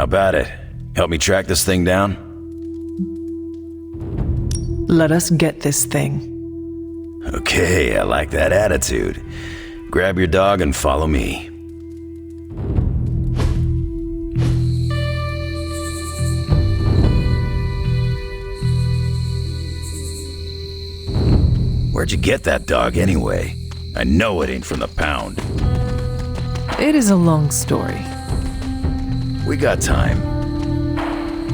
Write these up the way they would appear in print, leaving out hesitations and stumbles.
How about it? Help me track this thing down? Let us get this thing. Okay, I like that attitude. Grab your dog and follow me. Where'd you get that dog anyway? I know it ain't from the pound. It is a long story. We got time.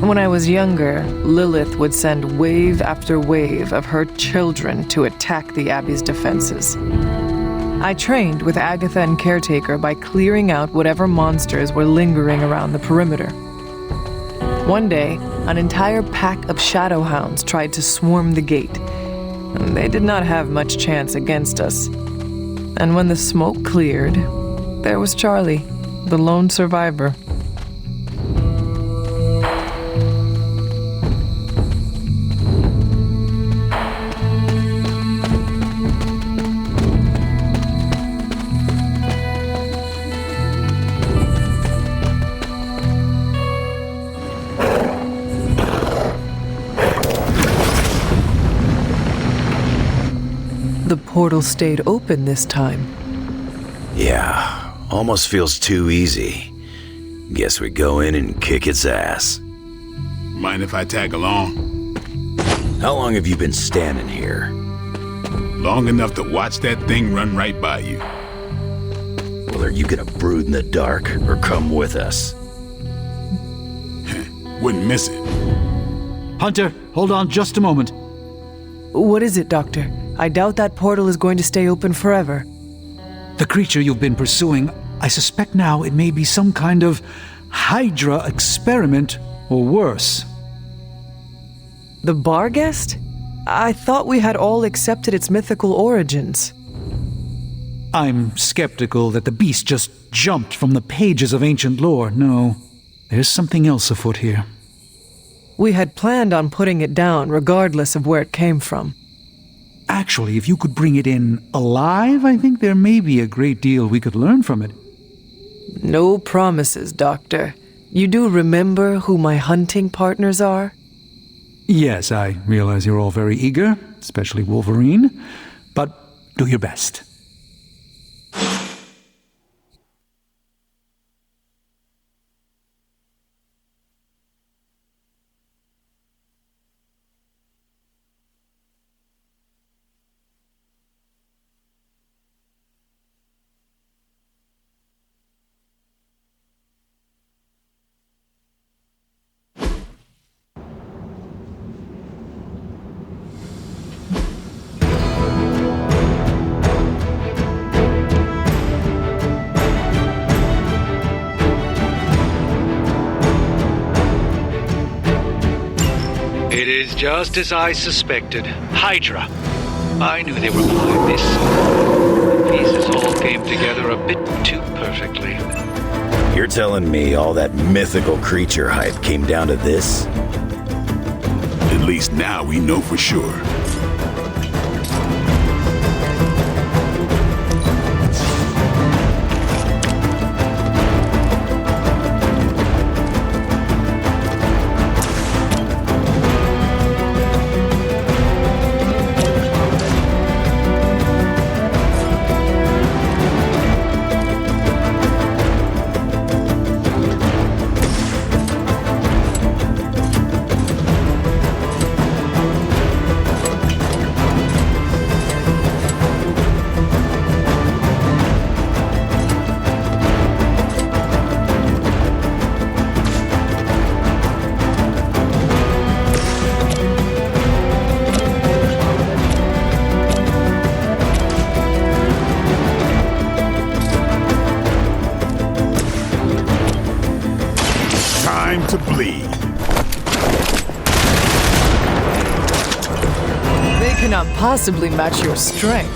When I was younger, Lilith would send wave after wave of her children to attack the Abbey's defenses. I trained with Agatha and Caretaker by clearing out whatever monsters were lingering around the perimeter. One day, an entire pack of shadowhounds tried to swarm the gate. They did not have much chance against us. And when the smoke cleared, there was Charlie, the lone survivor. The portal stayed open this time. Yeah, almost feels too easy. Guess we go in and kick its ass. Mind if I tag along? How long have you been standing here? Long enough to watch that thing run right by you. Well, are you gonna brood in the dark or come with us? Wouldn't miss it. Hunter, hold on just a moment. What is it, Doctor? I doubt that portal is going to stay open forever. The creature you've been pursuing, I suspect now it may be some kind of Hydra experiment or worse. The Barghest? I thought we had all accepted its mythical origins. I'm skeptical that the beast just jumped from the pages of ancient lore. No, there's something else afoot here. We had planned on putting it down regardless of where it came from. Actually, if you could bring it in alive, I think there may be a great deal we could learn from it. No promises, Doctor. You do remember who my hunting partners are? Yes, I realize you're all very eager, especially Wolverine, but do your best. It is just as I suspected. Hydra. I knew they were behind this. The pieces all came together a bit too perfectly. You're telling me all that mythical creature hype came down to this? At least now we know for sure. Time to bleed. They cannot possibly match your strength.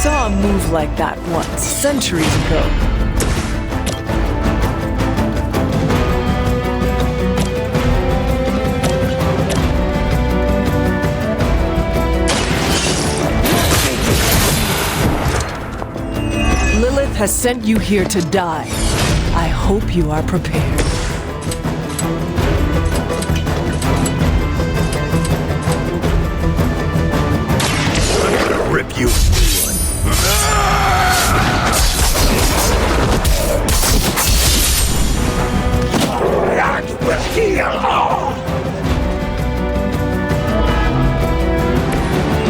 saw a move like that once, centuries ago. Lilith has sent you here to die. I hope you are prepared. Rip you a new one.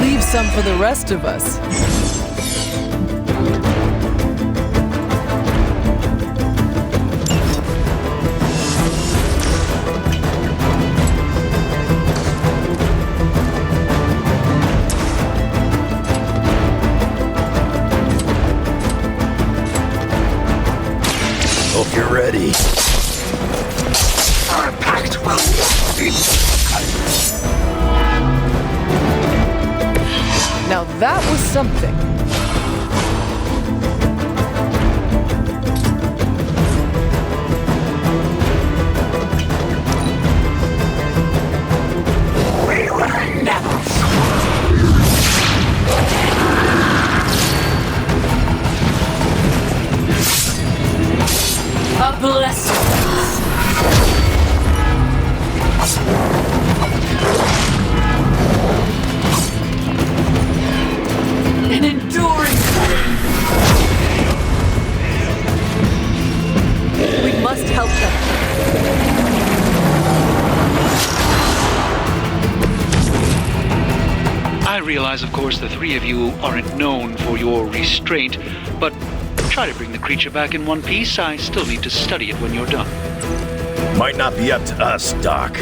Leave some for the rest of us. Hope you're ready. Our pact will not be Now that was something. We will never A blessing. An enduring flame. We must help them. I realize, of course, the three of you aren't known for your restraint, but try to bring the creature back in one piece. I still need to study it when you're done. Might not be up to us, Doc.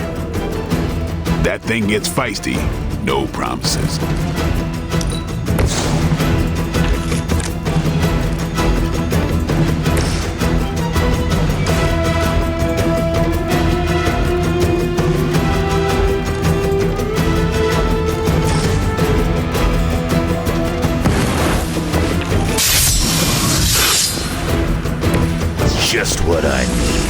That thing gets feisty. No promises. Just what I need.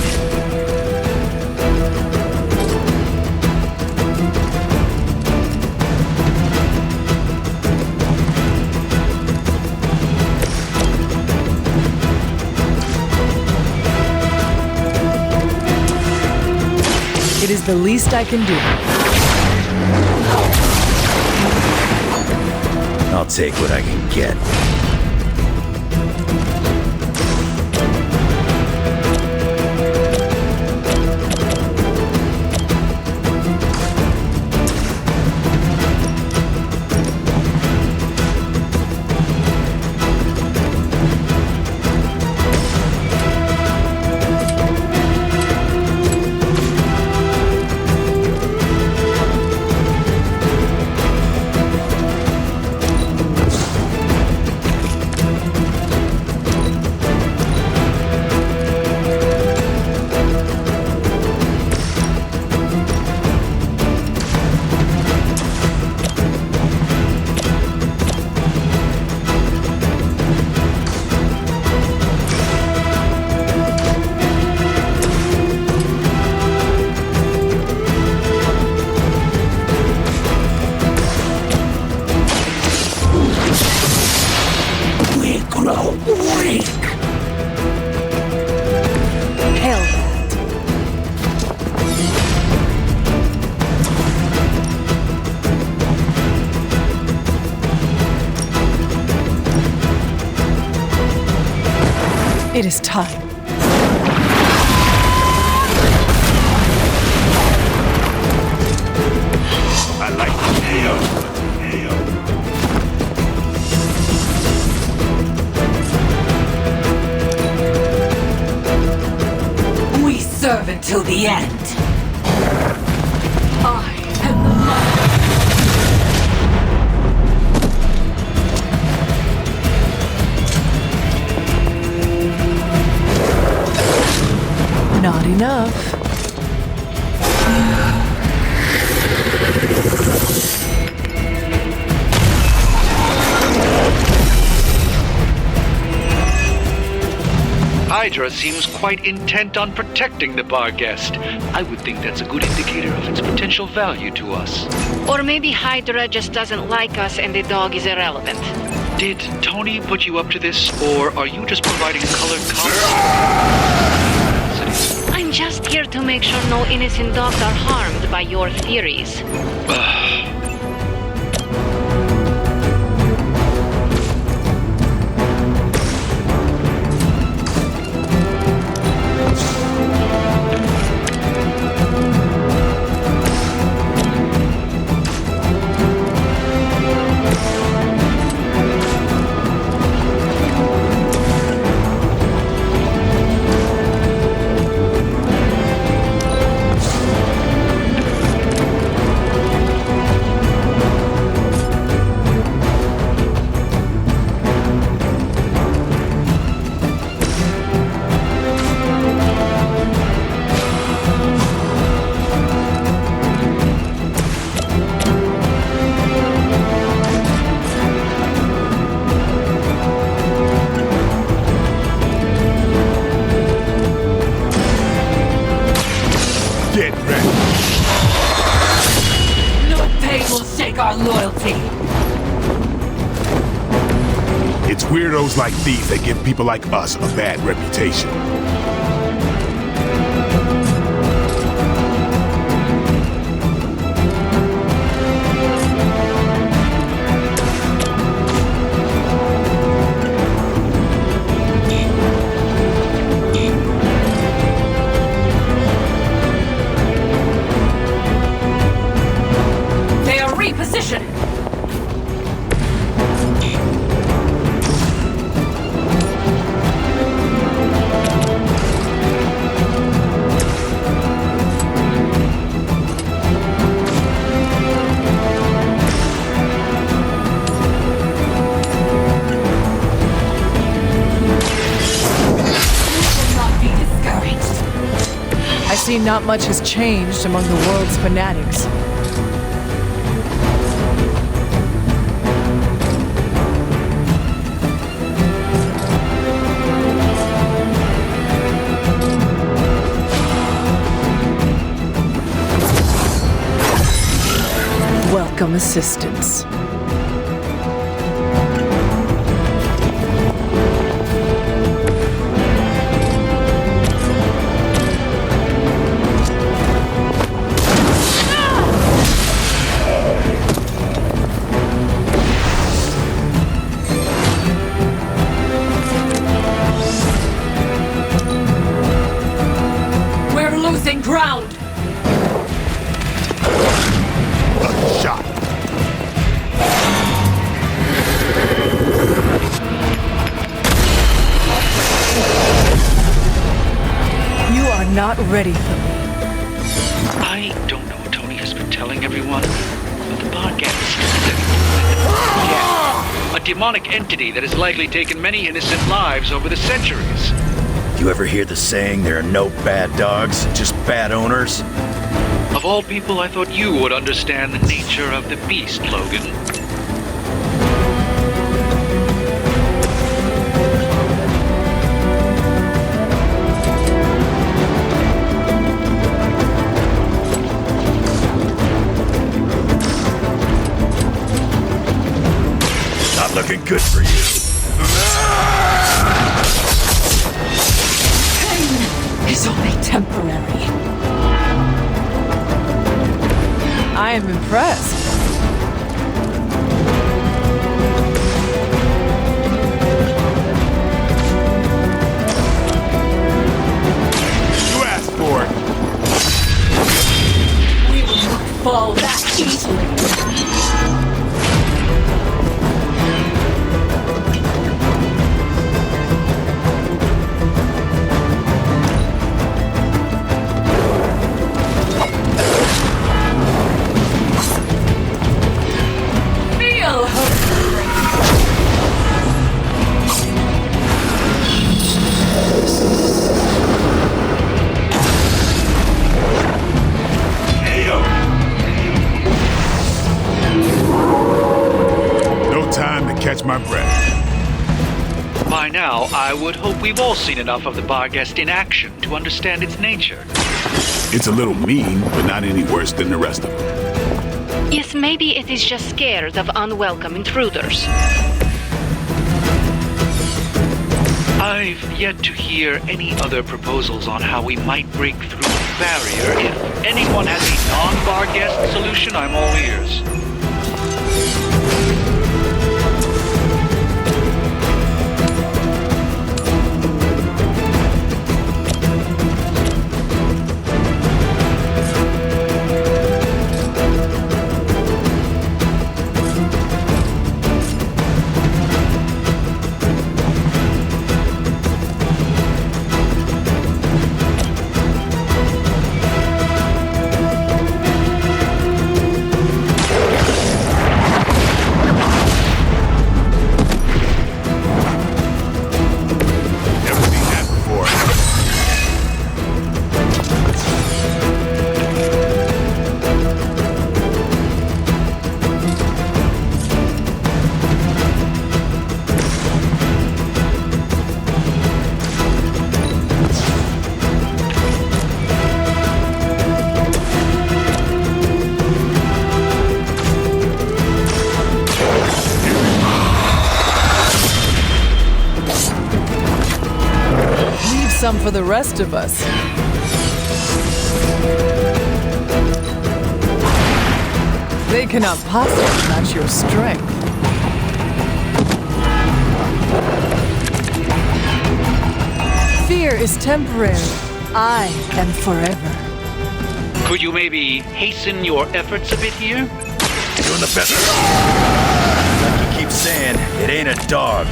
It is the least I can do. I'll take what I can get. It is time. I like the hail. We serve until the end. I am the mother. Not enough. Hydra seems quite intent on protecting the Barghest. I would think that's a good indicator of its potential value to us. Or maybe Hydra just doesn't like us and the dog is irrelevant. Did Tony put you up to this, or are you just providing colored commentary? I'm just here to make sure no innocent dogs are harmed by your theories. Get ready. No pain will shake our loyalty. It's weirdos like these that give people like us a bad reputation. They are repositioned. Will not be discouraged. I see not much has changed among the world's fanatics. Welcome assistance. We're losing ground. A shot. You are not ready for me. I don't know what Tony has been telling everyone, but the Barghest is a demonic entity that has likely taken many innocent lives over the centuries. You ever hear the saying, there are no bad dogs, just bad owners? Of all people, I thought you would understand the nature of the beast, Logan. Not looking good for you. Pain is only temporary. I am impressed. You asked for it. We will not fall that easily. Feel her. No time to catch my breath. By now, now, I would hope we've all seen enough of the Barghest in action to understand its nature. It's a little mean, but not any worse than the rest of them. Yes, maybe it is just scared of unwelcome intruders. I've yet to hear any other proposals on how we might break through the barrier. If anyone has a non-Barghest solution, I'm all ears. Some for the rest of us. They cannot possibly match your strength. Fear is temporary. I am forever. Could you maybe hasten your efforts a bit here? Doing the best. Like you keep saying, it ain't a dog.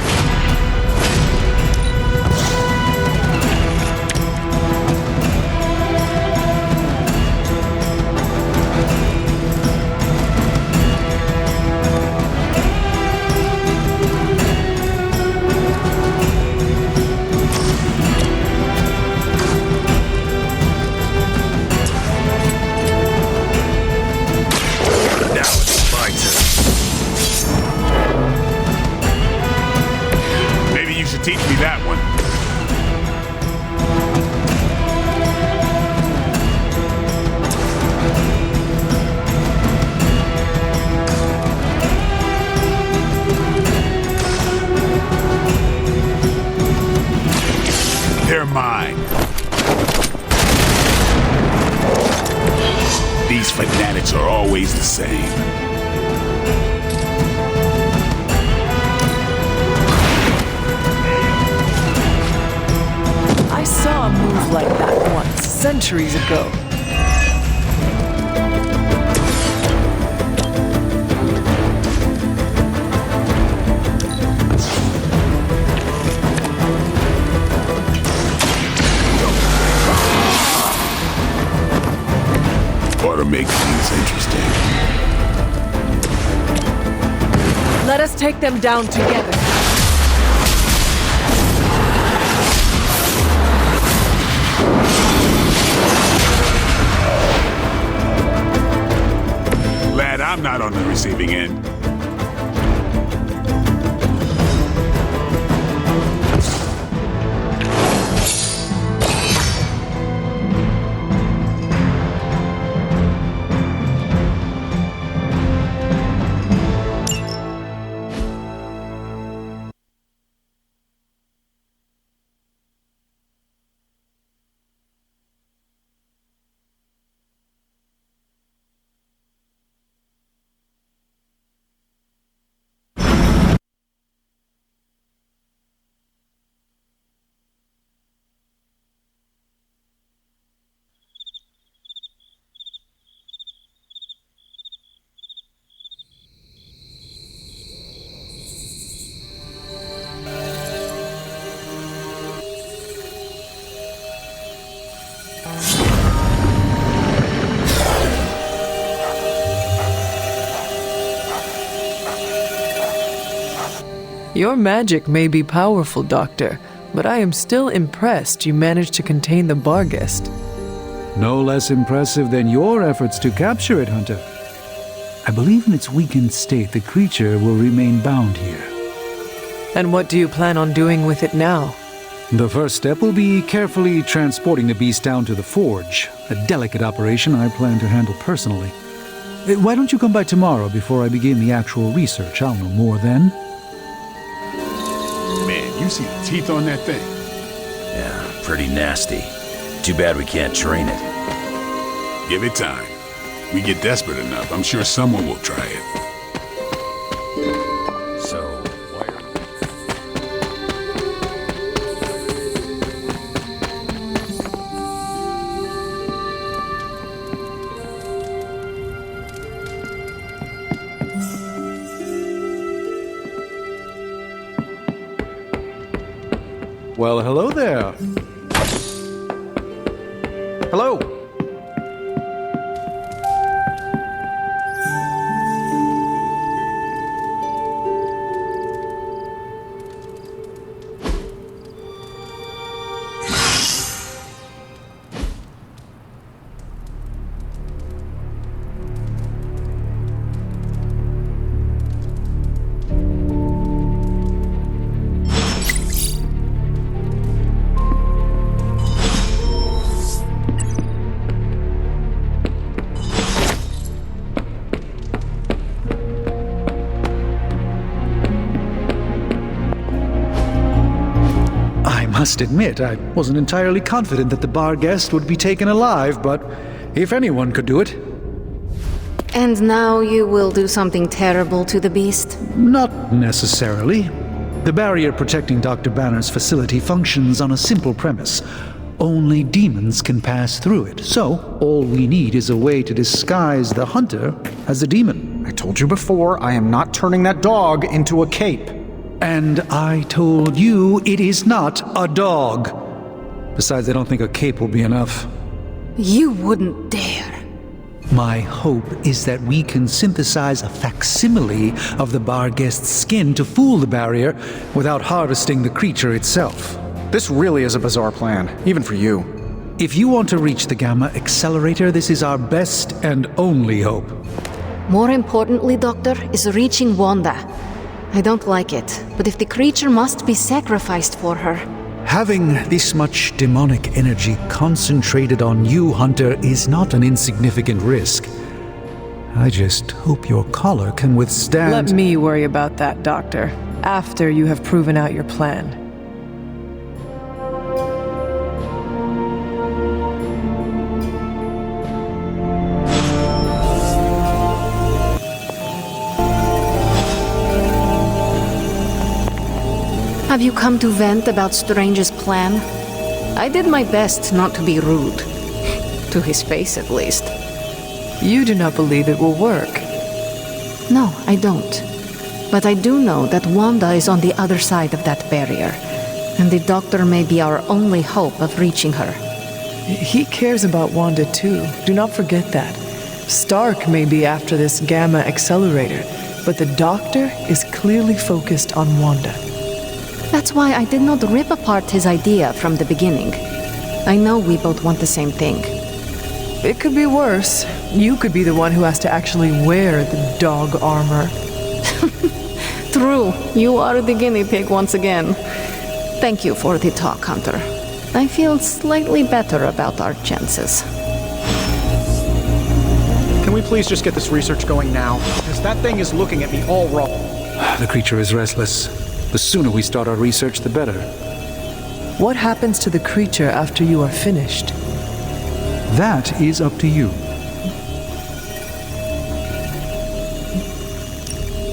Teach me that one. They're mine. These fanatics are always the same. I saw a move like that once, centuries ago. Ought to make things interesting. Let us take them down together. Glad I'm not on the receiving end. Your magic may be powerful, Doctor, but I am still impressed you managed to contain the Barghest. No less impressive than your efforts to capture it, Hunter. I believe in its weakened state, the creature will remain bound here. And what do you plan on doing with it now? The first step will be carefully transporting the beast down to the forge, a delicate operation I plan to handle personally. Why don't you come by tomorrow before I begin the actual research? I'll know more then. Man, you see the teeth on that thing? Yeah, pretty nasty. Too bad we can't train it. Give it time. We get desperate enough, I'm sure someone will try it. So, why Well, hello there. Hello. I must admit, I wasn't entirely confident that the Barghest would be taken alive, but if anyone could do it, And now you will do something terrible to the beast? not necessarily. The barrier protecting Dr. Banner's facility functions on a simple premise. Only demons can pass through it, so all we need is a way to disguise the hunter as a demon. I told you before, I am not turning that dog into a cape. And I told you it is not a dog. Besides, I don't think a cape will be enough. You wouldn't dare. My hope is that we can synthesize a facsimile of the Barghest's skin to fool the barrier without harvesting the creature itself. This really is a bizarre plan, even for you. If you want to reach the Gamma Accelerator, this is our best and only hope. More importantly, Doctor, is reaching Wanda. I don't like it, but if the creature must be sacrificed for her... Having this much demonic energy concentrated on you, Hunter, is not an insignificant risk. I just hope your collar can withstand... Let me worry about that, Doctor, after you have proven out your plan. Have you come to vent about Strange's plan? I did my best not to be rude. To his face, at least. You do not believe it will work. No, I don't. But I do know that Wanda is on the other side of that barrier, and the Doctor may be our only hope of reaching her. He cares about Wanda too. Do not forget that. Stark may be after this Gamma Accelerator, but the Doctor is clearly focused on Wanda. That's why I did not rip apart his idea from the beginning. I know we both want the same thing. It could be worse. You could be the one who has to actually wear the dog armor. True, you are the guinea pig once again. Thank you for the talk, Hunter. I feel slightly better about our chances. Can we please just get this research going now? Because that thing is looking at me all wrong. The creature is restless. The sooner we start our research, the better. What happens to the creature after you are finished? That is up to you.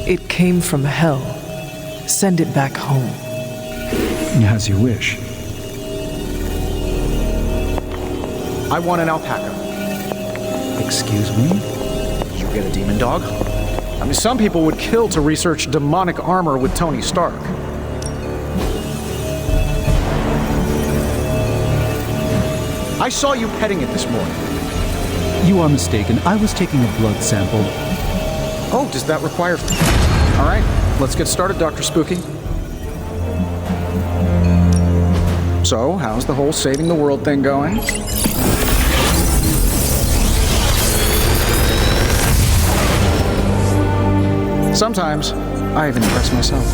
It came from hell. Send it back home. As you wish. I want an alpaca. Excuse me? You get a demon dog? I mean, some people would kill to research demonic armor with Tony Stark. I saw you petting it this morning. You are mistaken. I was taking a blood sample. Oh, does that require... All right, let's get started, Dr. Spooky. So, how's the whole saving the world thing going? Sometimes, I even impress myself.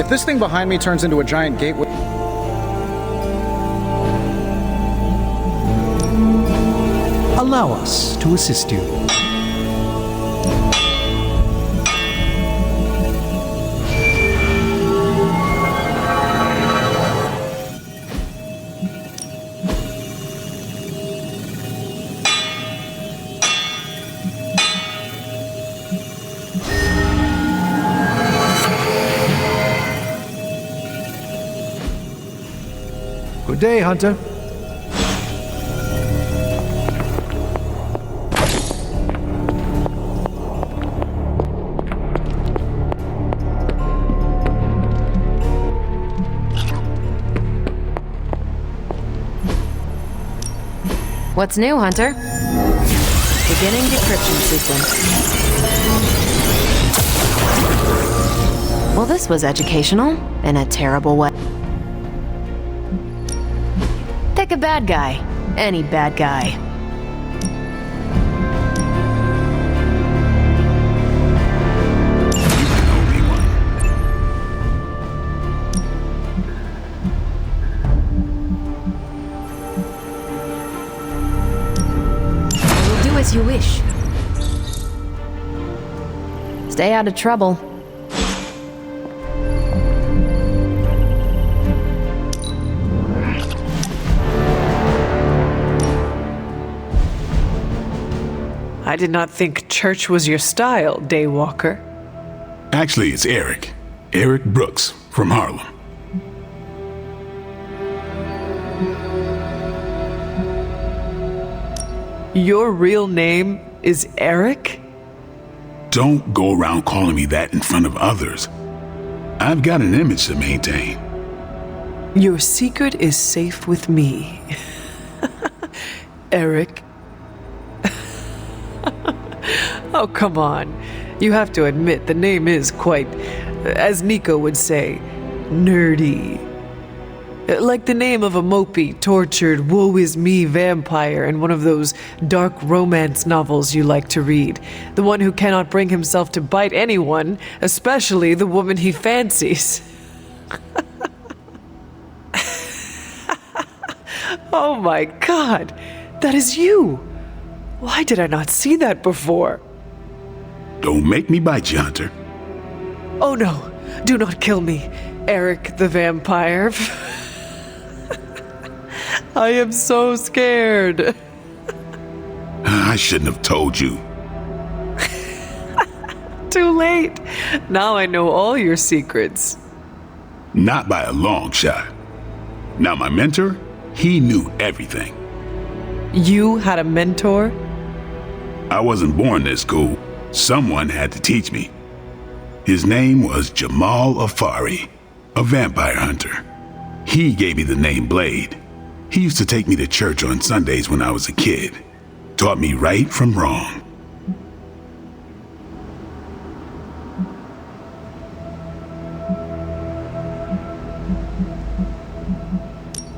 If this thing behind me turns into a giant gateway... Allow us to assist you. Good day, Hunter. What's new, Hunter? Beginning decryption sequence. Well, this was educational in a terrible way. Pick a bad guy. Any bad guy. You can only one. I will do as you wish. Stay out of trouble. I did not think church was your style, Daywalker. Actually, it's Eric. Eric Brooks from Harlem. Your real name is Eric? Don't go around calling me that in front of others. I've got an image to maintain. Your secret is safe with me. Eric. Oh, come on. You have to admit the name is quite, as Nico would say, nerdy. Like the name of a mopey, tortured, woe-is-me vampire in one of those dark romance novels you like to read. The one who cannot bring himself to bite anyone, especially the woman he fancies. Oh my God, that is you! Why did I not see that before? Don't make me bite you, Hunter. Oh no, do not kill me, Eric the vampire. I am so scared. I shouldn't have told you. Too late. Now I know all your secrets. Not by a long shot. Now my mentor, he knew everything. You had a mentor? I wasn't born this cool. Someone had to teach me. His name was Jamal Afari, a vampire hunter. He gave me the name Blade. He used to take me to church on Sundays when I was a kid. Taught me right from wrong.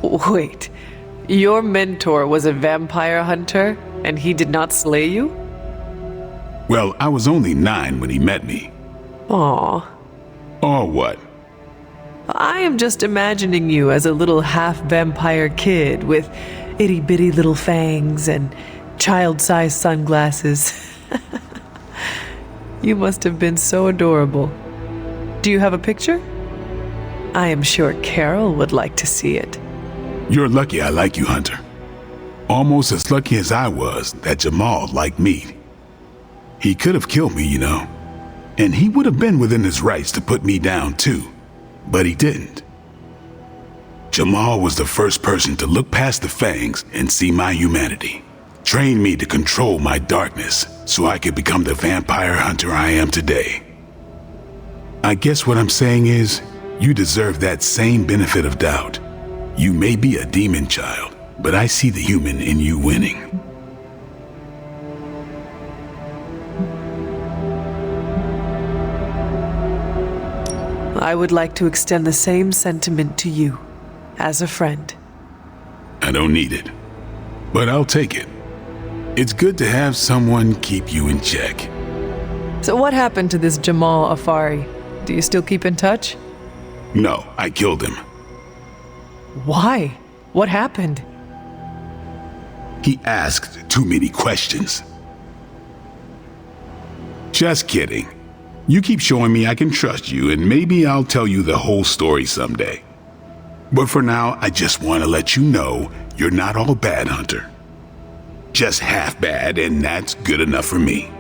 Wait, your mentor was a vampire hunter and he did not slay you? Well, I was only 9 when he met me. Aw. Or what? I am just imagining you as a little half-vampire kid with itty-bitty little fangs and child-sized sunglasses. You must have been so adorable. Do you have a picture? I am sure Carol would like to see it. You're lucky I like you, Hunter. Almost as lucky as I was that Jamal liked me. He could have killed me, you know. And he would have been within his rights to put me down too. But he didn't. Jamal was the first person to look past the fangs and see my humanity. Trained me to control my darkness so I could become the vampire hunter I am today. I guess what I'm saying is, you deserve that same benefit of doubt. You may be a demon child, but I see the human in you winning. I would like to extend the same sentiment to you, as a friend. I don't need it, but I'll take it. It's good to have someone keep you in check. So what happened to this Jamal Afari? Do you still keep in touch? No, I killed him. Why? What happened? He asked too many questions. Just kidding. You keep showing me I can trust you, and maybe I'll tell you the whole story someday. But for now, I just want to let you know you're not all bad, Hunter. Just half bad, and that's good enough for me.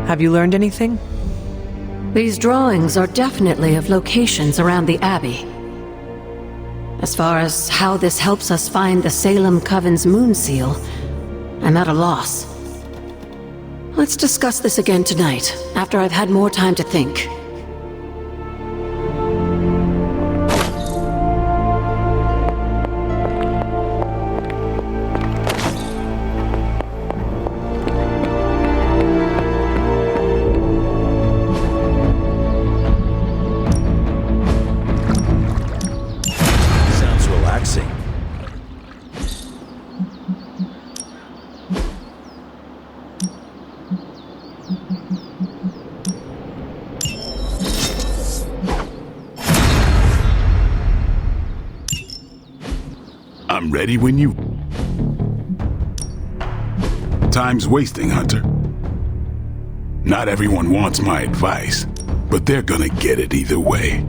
Have you learned anything? These drawings are definitely of locations around the Abbey. As far as how this helps us find the Salem Coven's moon seal, I'm at a loss. Let's discuss this again tonight, after I've had more time to think. Sounds relaxing. I'm ready when you... Time's wasting, Hunter. Not everyone wants my advice, but they're gonna get it either way.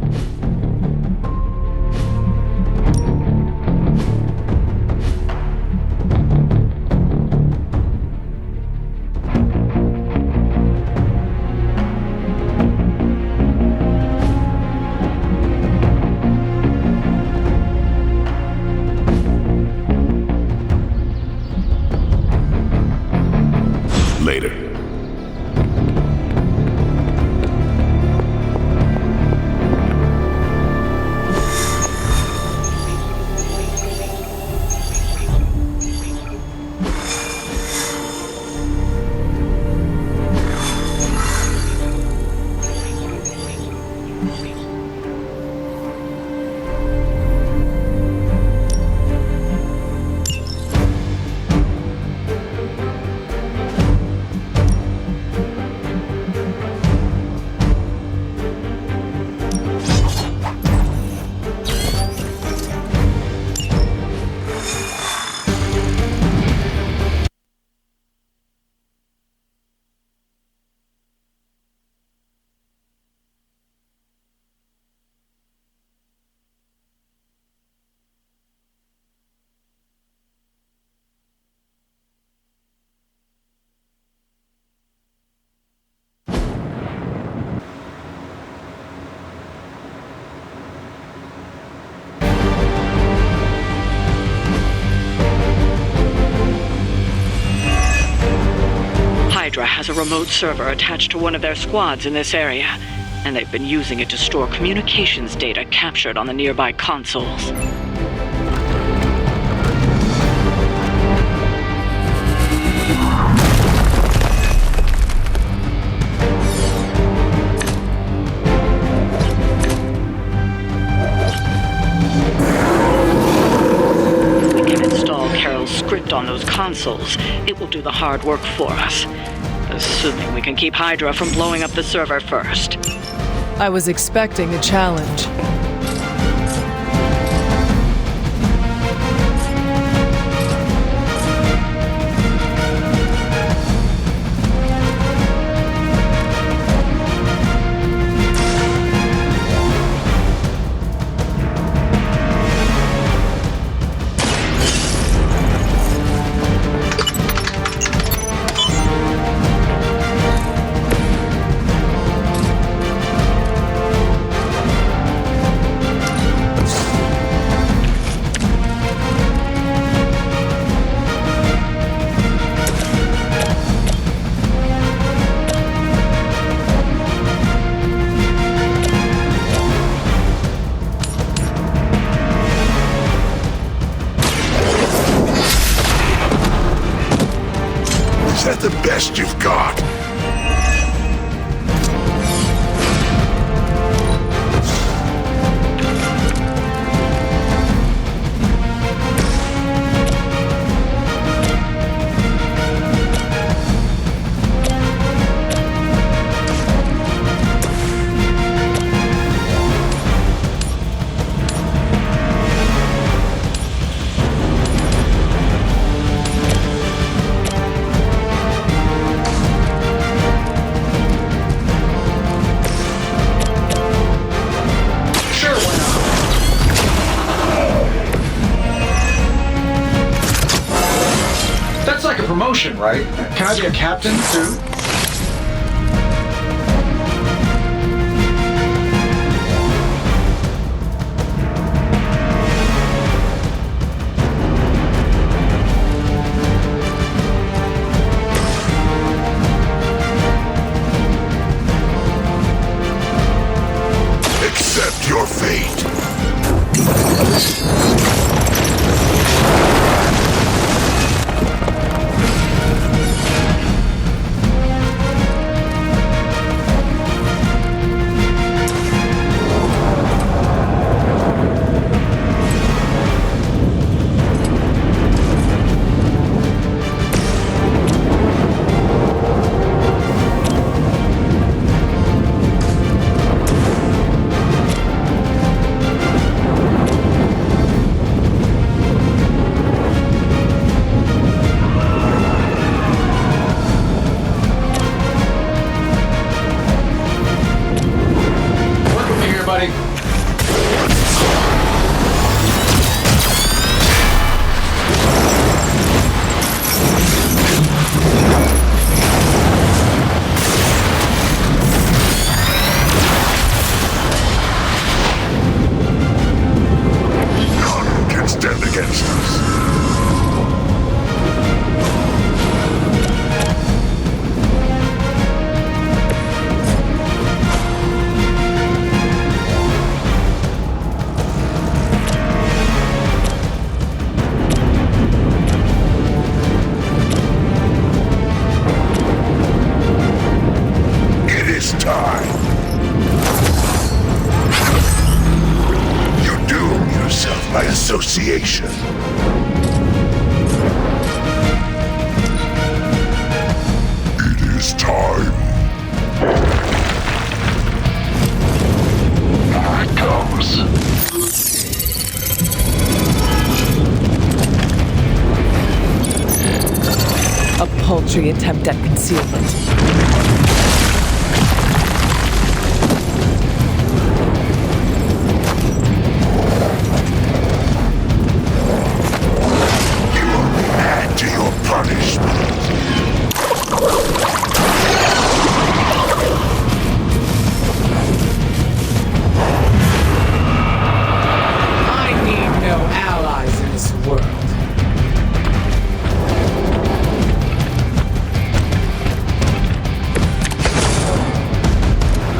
Later. Hydra has a remote server attached to one of their squads in this area, and they've been using it to store communications data captured on the nearby consoles. We can install Carol's script on those consoles. It will do the hard work for us. Assuming we can keep Hydra from blowing up the server first. I was expecting a challenge. best you've got. Promotion, right? Can I be a captain too? Accept your fate. Association. It is time. Here it comes. A paltry attempt at concealment.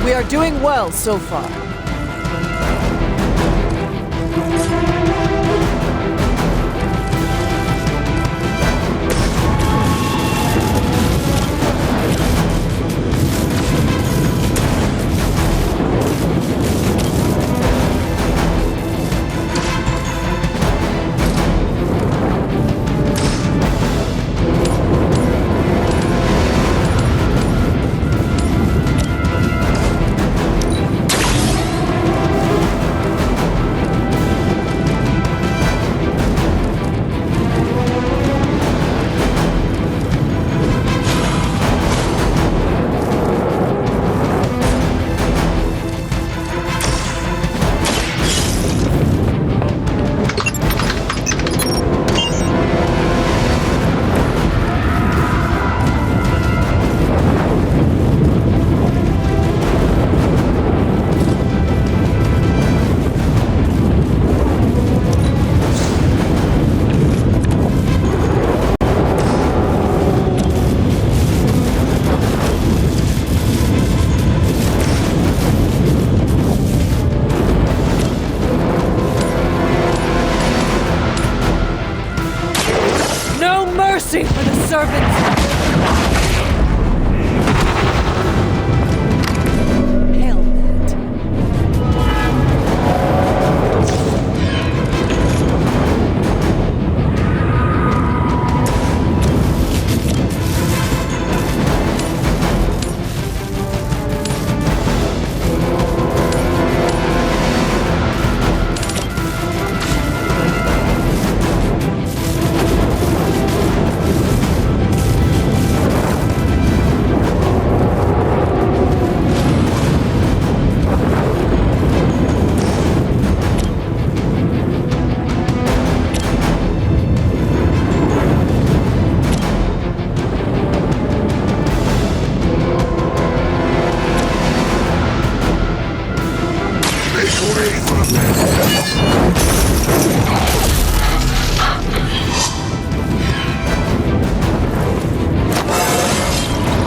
We are doing well so far. Mercy for the servants!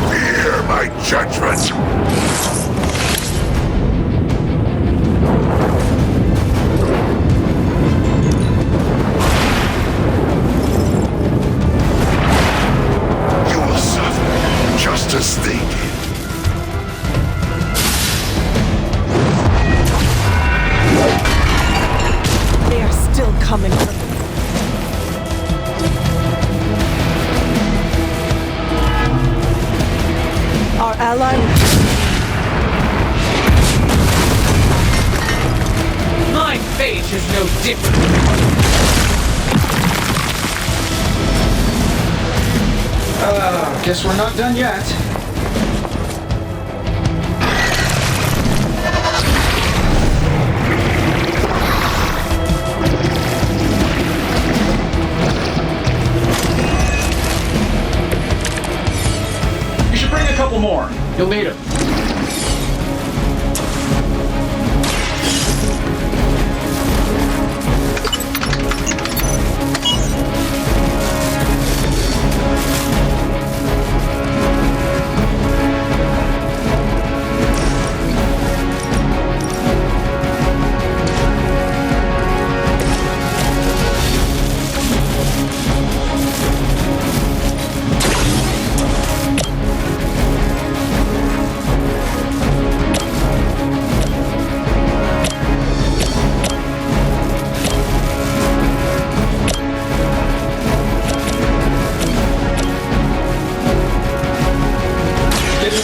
Hear my judgment. You will suffer just as they did. They are still coming for me. Our ally. My fate is no different. Guess we're not done yet. You should bring a couple more. You'll need them.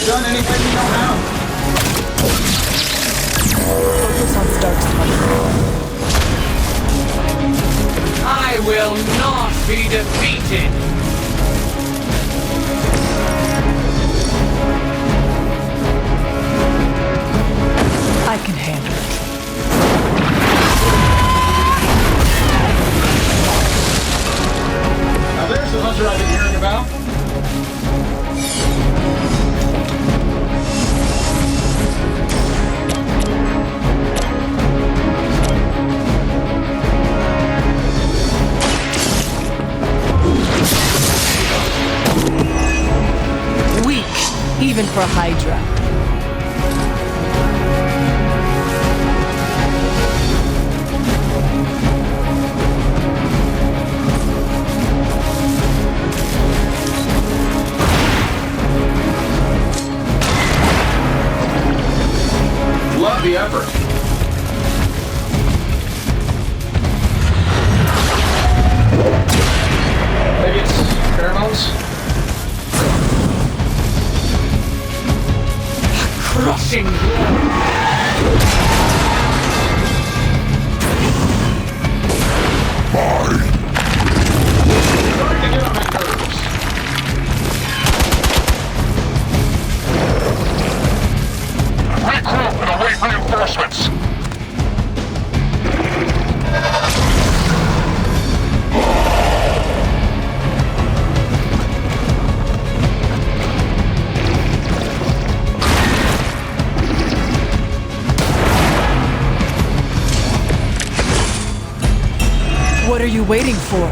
Done anything you know how. Focus on Stark's tunnel. I will not be defeated. I can handle it. Now there's the hunter I've been hearing about. Weak, even for Hydra. Love the effort. Maybe it's pheromones? Crushing. Starting to get on my nerves. Regroup and await reinforcements. What are you waiting for?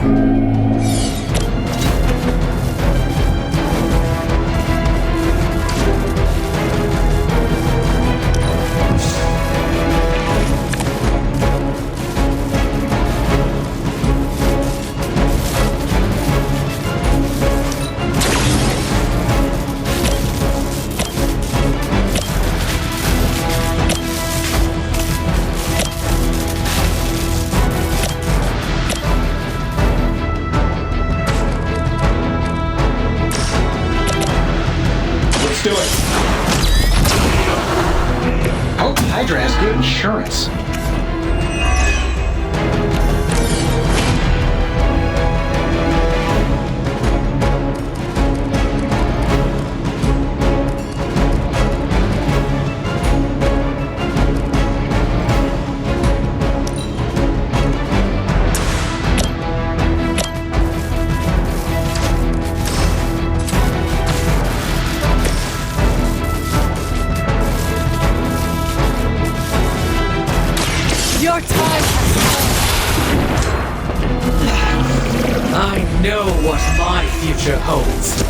Your time has come. I know what my future holds.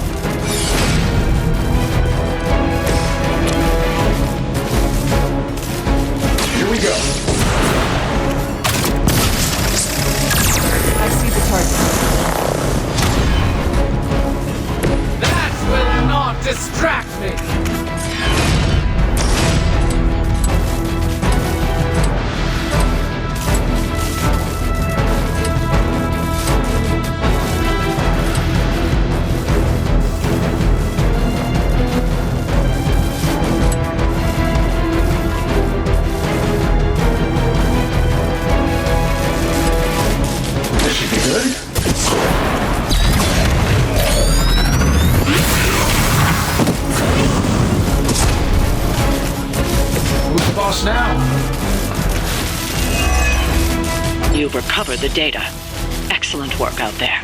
Here we go. I see the target. That will not distract me! Now. You've recovered the data. Excellent work out there.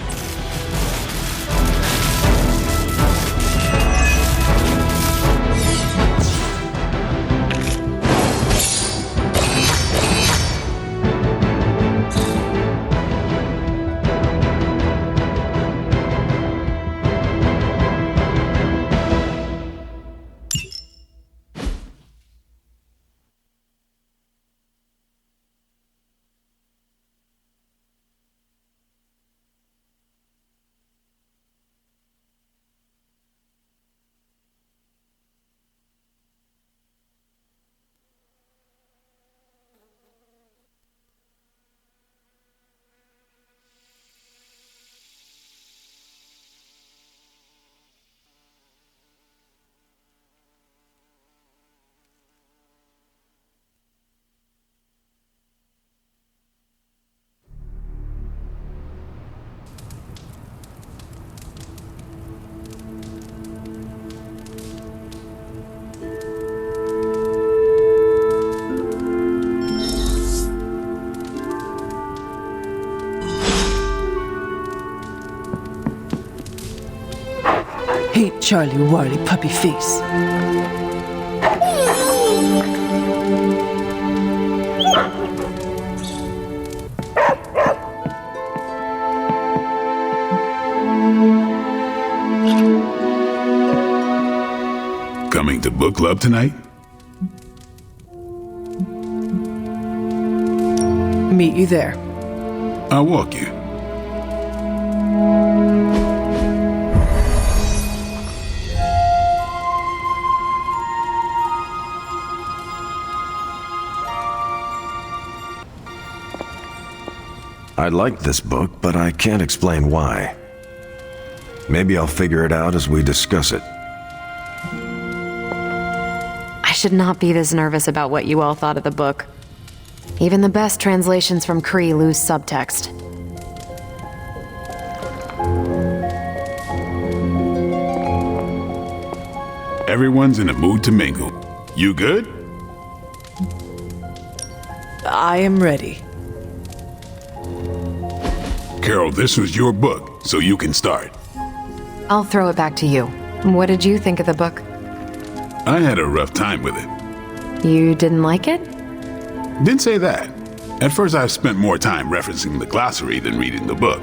Hey, Charlie Warly puppy face. Coming to book club tonight? Meet you there. I'll walk you. I liked this book, but I can't explain why. Maybe I'll figure it out as we discuss it. I should not be this nervous about what you all thought of the book. Even the best translations from Kree lose subtext. Everyone's in a mood to mingle. You good? I am ready. Carol, this was your book, so you can start. I'll throw it back to you. What did you think of the book? I had a rough time with it. You didn't like it? Didn't say that. At first I spent more time referencing the glossary than reading the book.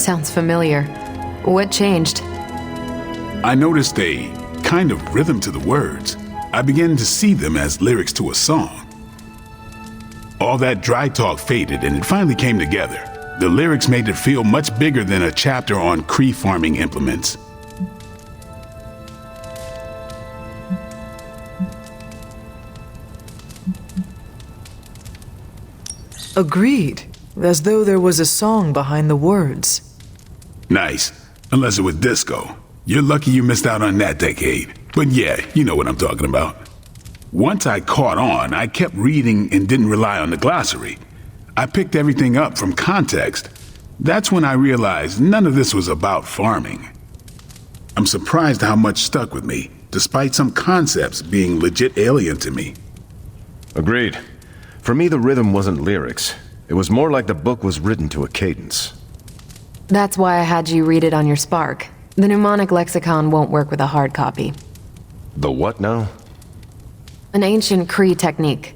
Sounds familiar. What changed? I noticed a kind of rhythm to the words. I began to see them as lyrics to a song. All that dry talk faded and it finally came together. The lyrics made it feel much bigger than a chapter on Kree farming implements. Agreed. As though there was a song behind the words. Nice. Unless it was disco. You're lucky you missed out on that decade. But yeah, you know what I'm talking about. Once I caught on, I kept reading and didn't rely on the glossary. I picked everything up from context. That's when I realized none of this was about farming. I'm surprised how much stuck with me, despite some concepts being legit alien to me. Agreed. For me, the rhythm wasn't lyrics. It was more like the book was written to a cadence. That's why I had you read it on your Spark. The mnemonic lexicon won't work with a hard copy. The what now? An ancient Kree technique.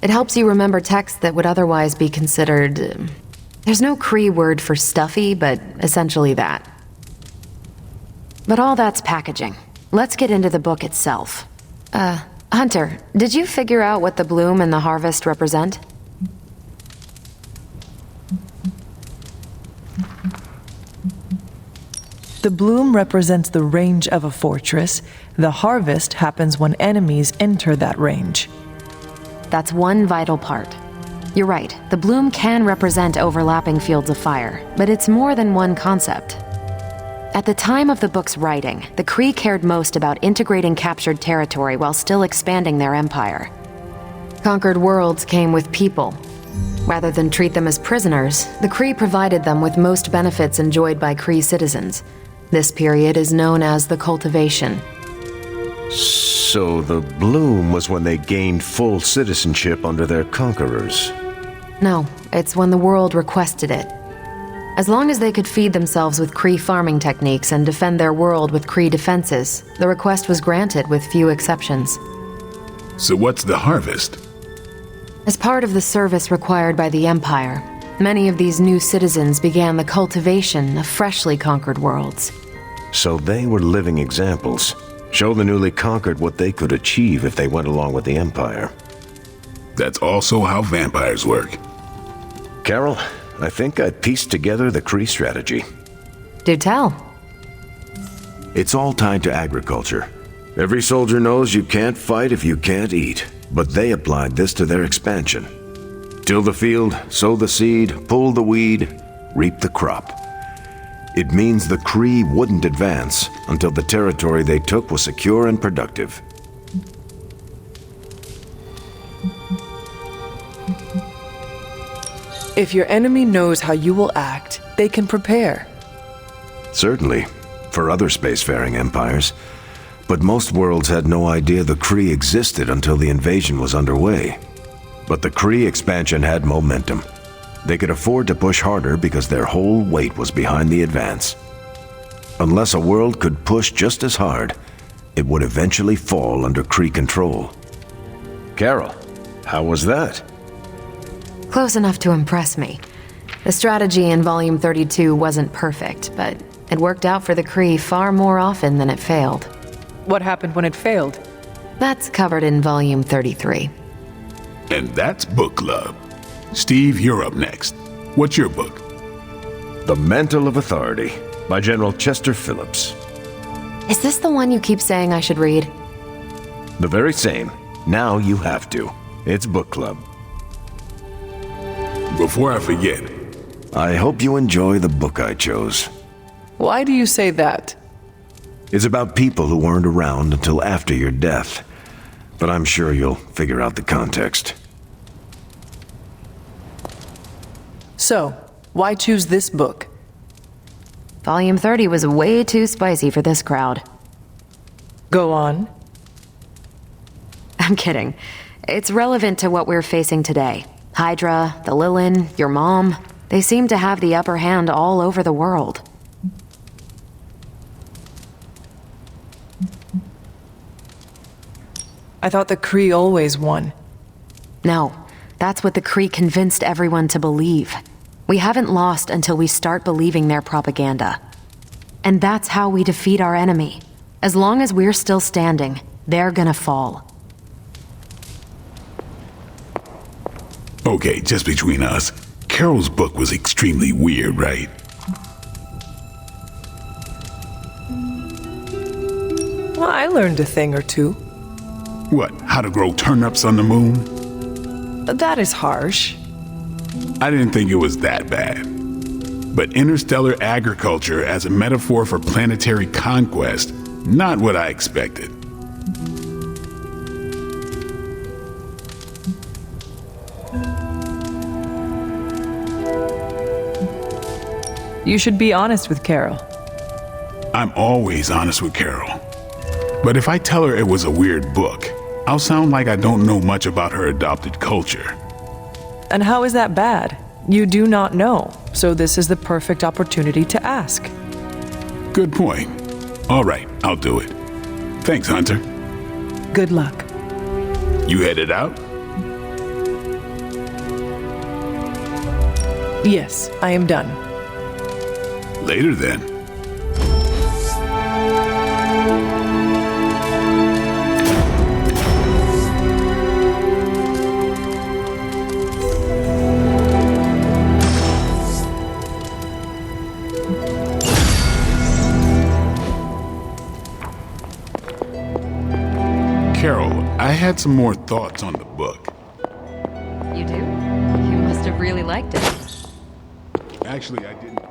It helps you remember texts that would otherwise be considered... there's no Cree word for stuffy, but essentially that. But all that's packaging. Let's get into the book itself. Hunter, did you figure out what the bloom and the harvest represent? The bloom represents the range of a fortress. The harvest happens when enemies enter that range. That's one vital part. You're right, the bloom can represent overlapping fields of fire, but it's more than one concept. At the time of the book's writing, the Cree cared most about integrating captured territory while still expanding their empire. Conquered worlds came with people. Rather than treat them as prisoners, the Cree provided them with most benefits enjoyed by Cree citizens. This period is known as the cultivation. So the bloom was when they gained full citizenship under their conquerors? No, it's when the world requested it. As long as they could feed themselves with Cree farming techniques and defend their world with Cree defenses, the request was granted with few exceptions. So what's the harvest? As part of the service required by the Empire, many of these new citizens began the cultivation of freshly conquered worlds. So they were living examples. Show the newly conquered what they could achieve if they went along with the Empire. That's also how vampires work. Carol, I think I pieced together the Cree strategy. Do tell. It's all tied to agriculture. Every soldier knows you can't fight if you can't eat, but they applied this to their expansion. Till the field, sow the seed, pull the weed, reap the crop. It means the Cree wouldn't advance until the territory they took was secure and productive. If your enemy knows how you will act, they can prepare. Certainly, for other spacefaring empires. But most worlds had no idea the Kree existed until the invasion was underway. But the Kree expansion had momentum. They could afford to push harder because their whole weight was behind the advance. Unless a world could push just as hard, it would eventually fall under Kree control. Carol, how was that? Close enough to impress me. The strategy in Volume 32 wasn't perfect, but it worked out for the Kree far more often than it failed. What happened when it failed? That's covered in Volume 33. And that's Book Club. Steve, you're up next. What's your book? The Mantle of Authority by General Chester Phillips. Is this the one you keep saying I should read? The very same. Now you have to. It's Book Club. Before I forget, I hope you enjoy the book I chose. Why do you say that? It's about people who weren't around until after your death. But I'm sure you'll figure out the context. So, why choose this book? Volume 30 was way too spicy for this crowd. Go on. I'm kidding. It's relevant to what we're facing today. Hydra, the Lilin, your mom, they seem to have the upper hand all over the world. I thought the Kree always won. No, that's what the Kree convinced everyone to believe. We haven't lost until we start believing their propaganda. And that's how we defeat our enemy. As long as we're still standing, they're gonna fall. okay, just between us, Carol's book was extremely weird, right? Well, I learned a thing or two. What, how to grow turnips on the moon? That is harsh. I didn't think it was that bad. But interstellar agriculture as a metaphor for planetary conquest, not what I expected. You should be honest with Carol. I'm always honest with Carol. But if I tell her it was a weird book, I'll sound like I don't know much about her adopted culture. And how is that bad? You do not know, so this is the perfect opportunity to ask. Good point. All right, I'll do it. Thanks, Hunter. Good luck. You headed out? Yes, I am done. Later then. Carol, I had some more thoughts on the book. You do? You must have really liked it. Actually, I didn't.